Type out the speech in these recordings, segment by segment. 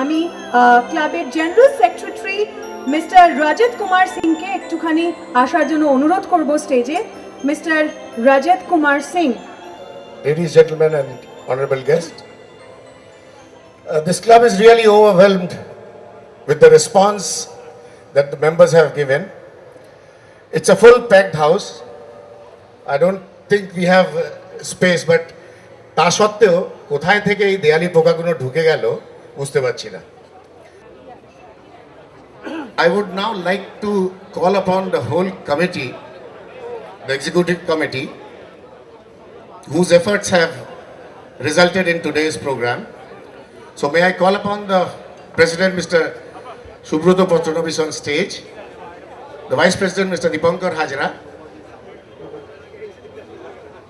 আমি ক্লাবের general secretary mister রজত কুমার সিংকে একটুখানি আসার জন্য অনুরোধ করব স্টেজে। Mister Rajat Kumar Singh. Ladies, gentlemen and honorable guests, this club is really overwhelmed with the response that the members have given. It's a full packed house. I don't think we have space, but তা সত্ত্বেও কোথায় থেকে এই দেয়ালি পোকাগুলো ঢুকে গেল বুঝতে পারছি না। I would now like to call upon the whole committee, the executive committee, whose efforts have resulted in today's program. So may I call upon the President, Mr. Subroto Patronovis on stage, the Vice President, Mr. Dipankar Hajra,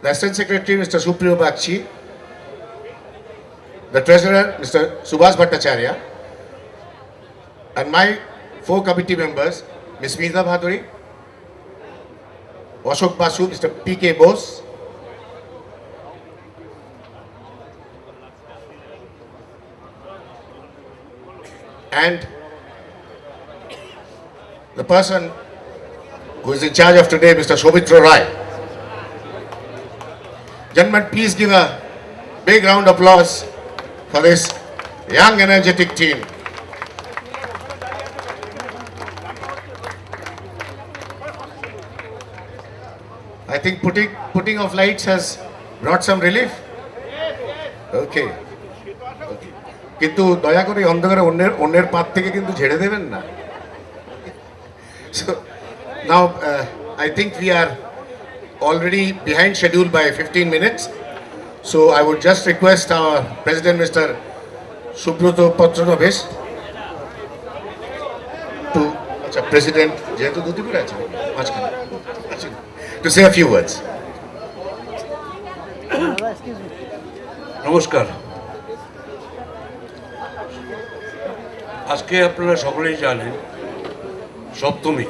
the Assistant Secretary, Mr. Supriyo Bakshi, the Treasurer, Mr. Subhas Bhattacharya, and my 4 committee members, Ms. Meeta Bhaduri, Ashok Basu, Mr. P.K. Bose, and the person who is in charge of today, Mr. Shobitra Rai. Gentlemen, please give a big round of applause for this young, energetic team. I think putting of lights has brought some relief. Okay. কিন্তু দয়া করে অন্ধকারে অন্যের পাত থেকে কিন্তু ঝেড়ে দেবেন না। So now I think we are already behind schedule by 15 minutes. So I would just request our President, Mr. Subroto Patronovis, to President to say a few words. নমস্কার। আজকে আপনারা সকলেই জানেন সপ্তমী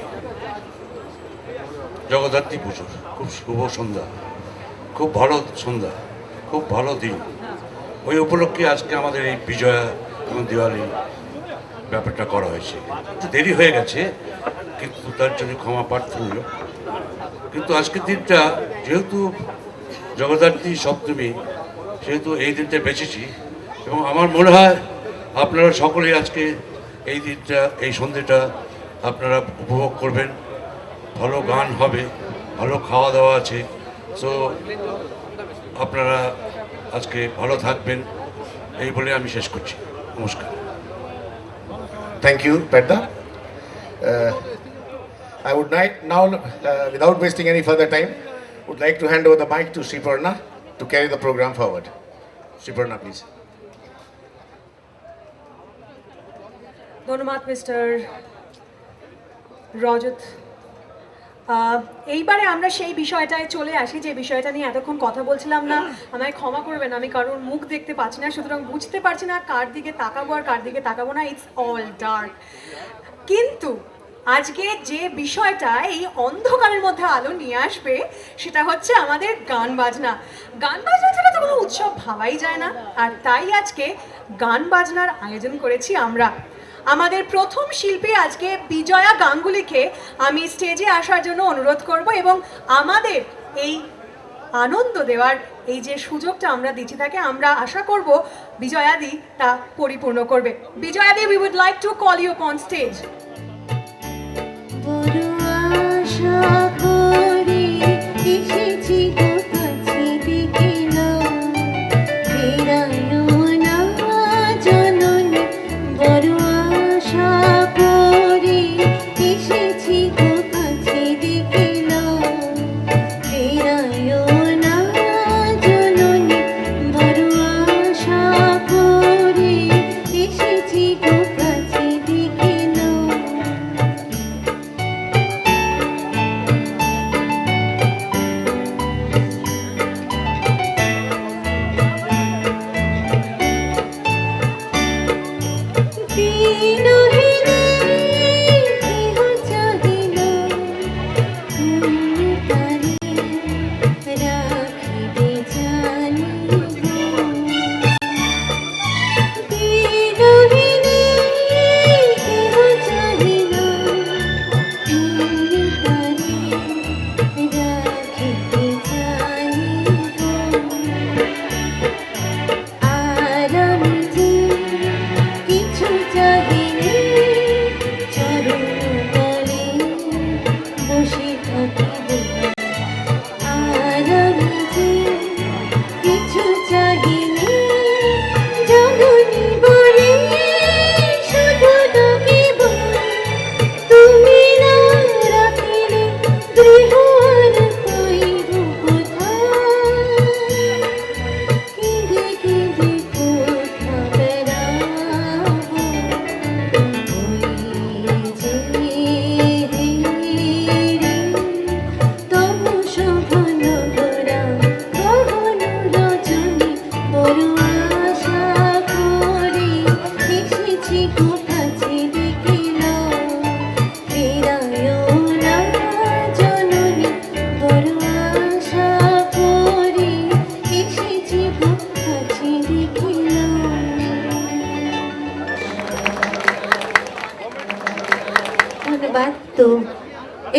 জগদ্ধাত্রী পুজোর খুব শুভ সন্ধ্যা, খুব ভালো সন্ধ্যা, খুব ভালো দিন। ওই উপলক্ষে আজকে আমাদের এই বিজয়া এবং দিওয়ালি ব্যাপারটা করা হয়েছে। একটু দেরি হয়ে গেছে, কিন্তু তার জন্য ক্ষমা প্রার্থনীয়। কিন্তু আজকের দিনটা যেহেতু জগদ্ধাত্রী সপ্তমী, সেহেতু এই দিনটা বেছেছি এবং আমার মনে হয় আপনারা সকলেই আজকে এই দিনটা, এই সন্ধ্যেটা আপনারা উপভোগ করবেন। ভালো গান হবে, ভালো খাওয়া দাওয়া আছে। সো আপনারা আজকে ভালো থাকবেন, এই বলে আমি শেষ করছি। নমস্কার। Thank you, Pedda. I would now, without wasting any further time, would like to hand over the mic to Sriparna to carry the program forward. Sriparna, please. ধন্যবাদ মিস্টার রজত। এইবারে আমরা সেই বিষয়টায় চলে আসি যে বিষয়টা নিয়ে এতক্ষণ কথা বলছিলাম না। আমায় ক্ষমা করবেন, আমি কারোর মুখ দেখতে পাচ্ছি না, সুতরাং বুঝতে পারছি না কার দিকে তাকাবো আর কার দিকে তাকাবো না। It's all dark. কিন্তু আজকে যে বিষয়টা এই অন্ধকারের মধ্যে আলো নিয়ে আসবে সেটা হচ্ছে আমাদের গান বাজনা। গান বাজনা ছাড়া তো কোনো উৎসব ভাবাই যায় না, আর তাই আজকে গান বাজনার আয়োজন করেছি আমরা। আমাদের প্রথম শিল্পী আজকে বিজয়া গাঙ্গুলিকে আমি স্টেজে আসার জন্য অনুরোধ করব এবং আমাদের এই আনন্দ দেওয়ার এই যে সুযোগটা আমরা দিচ্ছি তাকে আমরা আশা করব বিজয়াদি তা পরিপূর্ণ করবে। বিজয়াদি, we would like to call you upon stage. এসেছি গো কাছে দেখিলাম, ফেরায়ও না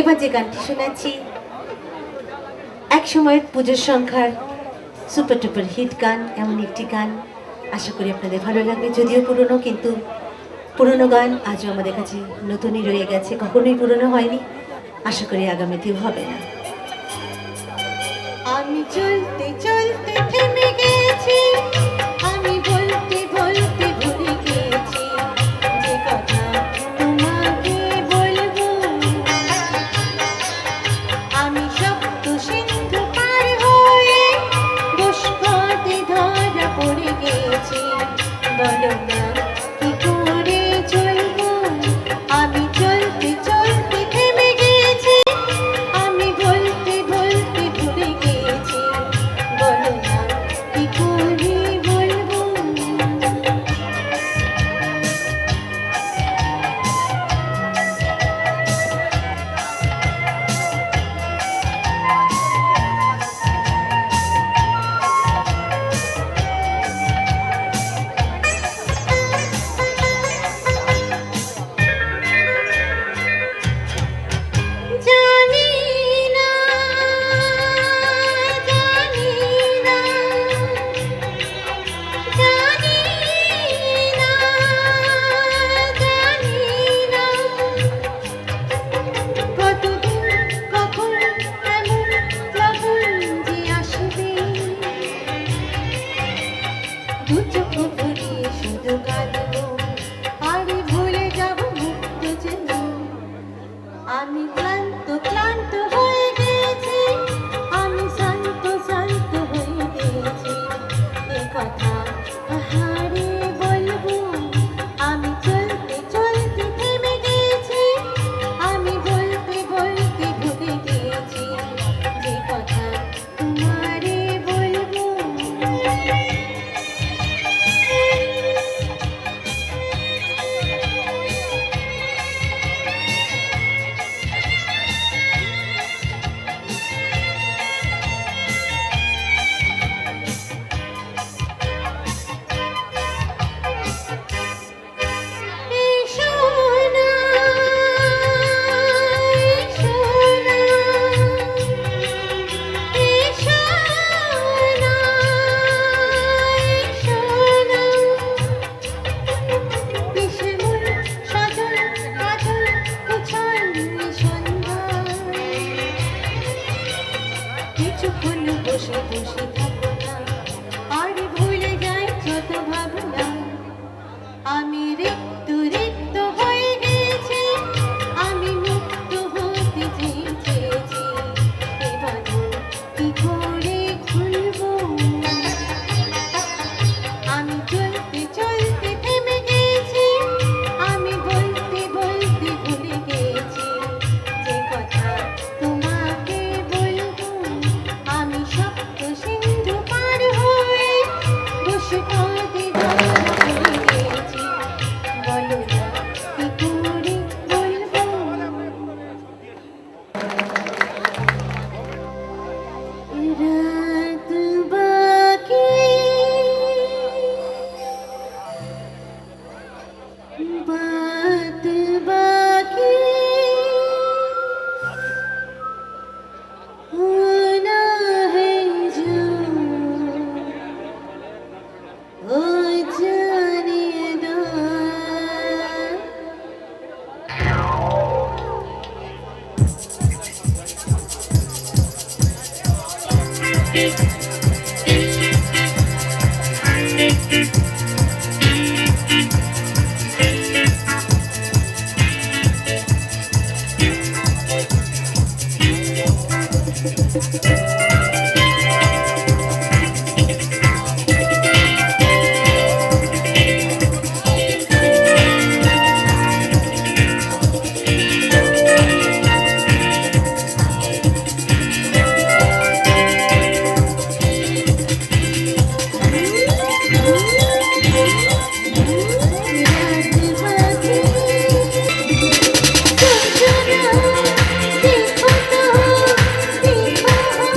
এবার যে গানটি শোনাচ্ছি এক সময়ের পুজোর সংখ্যার সুপার টুপার হিট গান, এমন একটি গান। আশা করি আপনাদের ভালো লাগবে। যদিও পুরনো, কিন্তু পুরনো গান আজও আমাদের কাছে নতুনই রয়ে গেছে, কখনোই পুরনো হয়নি, আশা করি আগামীতেও হবে না। আমি চলতে চলতে থেমে গেছি, আমি বলতে বলতে ভুলে গেছি যে কথা তোমাকে বলবো। আমি সপ্ত সিন্ধু পার হয়ে দুষ্পথে ধরা পড়ে গেছি, বলো না কি করে চলবো। আমি চলতে চলতে থেমে গেছি, আমি বলতে বলতে ভুলে গেছি, বলো না কি করে বলবো। জানি না, জানি না, জানি না, জানি না, কতদিন কখন এমন লগন যে আসবে, দু চোখ ভরিয়ে শুধু কাঁদবো আর ভুলে যাব মুক্ত যেন। আমি ক্লান্ত ক্লান্ত হয়ে গেছি, আমি শান্ত শান্ত হয়ে গেছি, এ কথা কাহারে বলবো। আমি চলতে চলতে থেমে গেছি, আমি বলতে বলতে ভুলে গেছি যে কথা তোমারে বলবো। এসো না, এসো না, এসো না, এসো না, কিসে মোর সজল কাজল উছল সন্ধ্যা, কিছুক্ষণ বসে বসে থাকো না আর ভুলে যাই যত ভাবনা। আমি রিক্ত রিক্ত হয়ে গেছি, আমি মুক্ত হতে চেয়েছি, এ বাঁধন কি করে খুলবো। আমি চলতে চলতে থেমে গেছি, আমি বলতে বলতে ভুলে গেছি যে কথা তোমাকে বলবো। আমি সপ্ত সিন্ধু পার হয়ে বসে কাঁদে ধরা পড়ে গেছি, বলো না কি করে বলবো। রাত বাকি, বাত বাকি, होना है जो ओ जाने दो। देखो तो देखो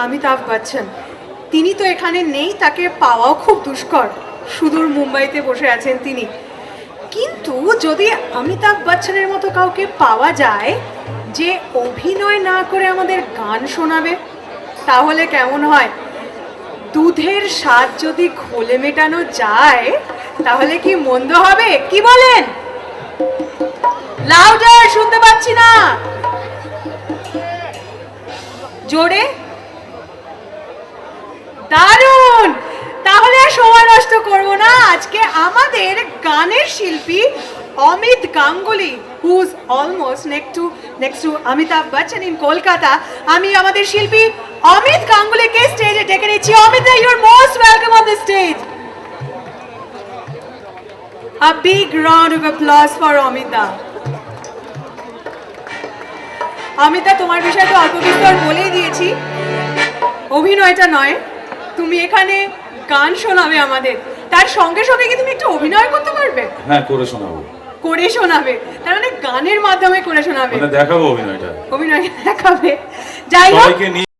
অমিতাভ বচ্চন, তিনি তো এখানে নেই, তাকে পাওয়াও খুব দুষ্কর, সুদূর মুম্বাইতে বসে আছেন তিনি। কিন্তু যদি অমিতাভ বচ্চনের মতো কাউকে পাওয়া যায় যে অভিনয় না করে আমাদের গান শোনাবে, তাহলে কেমন হয়? দুধের স্বাদ যদি ঘোলে মেটানো যায় তাহলে কি মন্দ হবে? কি বলেন? লাউডার, শুনতে পাচ্ছি না, জোরে। দারুণ! তাহলে আর সময় নষ্ট করব না, আজকে আমাদের গানের শিল্পী Amit Ganguly, who is almost next to Amitabh Bachchan in Kolkata, আমি আমাদের শিল্পী অমিত গাঙ্গুলিকে স্টেজে ডেকে নিচ্ছি। অমিত দা, you are most welcome on the stage. A big round of applause for Amit da. Amit da, তোমার বিষয়ে তো অল্প বিস্তর বলেই দিয়েছি, অভিনয়টা নয়, তুমি এখানে গান শোনাবে আমাদের, তার সঙ্গে সঙ্গে কি তুমি একটু অভিনয় করতে পারবে? হ্যাঁ, করে শোনাবো। করে শোনাবে, তার মানে গানের মাধ্যমে করে শোনাবে, মানে দেখাবো অভিনয়টা, অভিনয় দেখাবে। যাই হোক, সবাইকে নিয়ে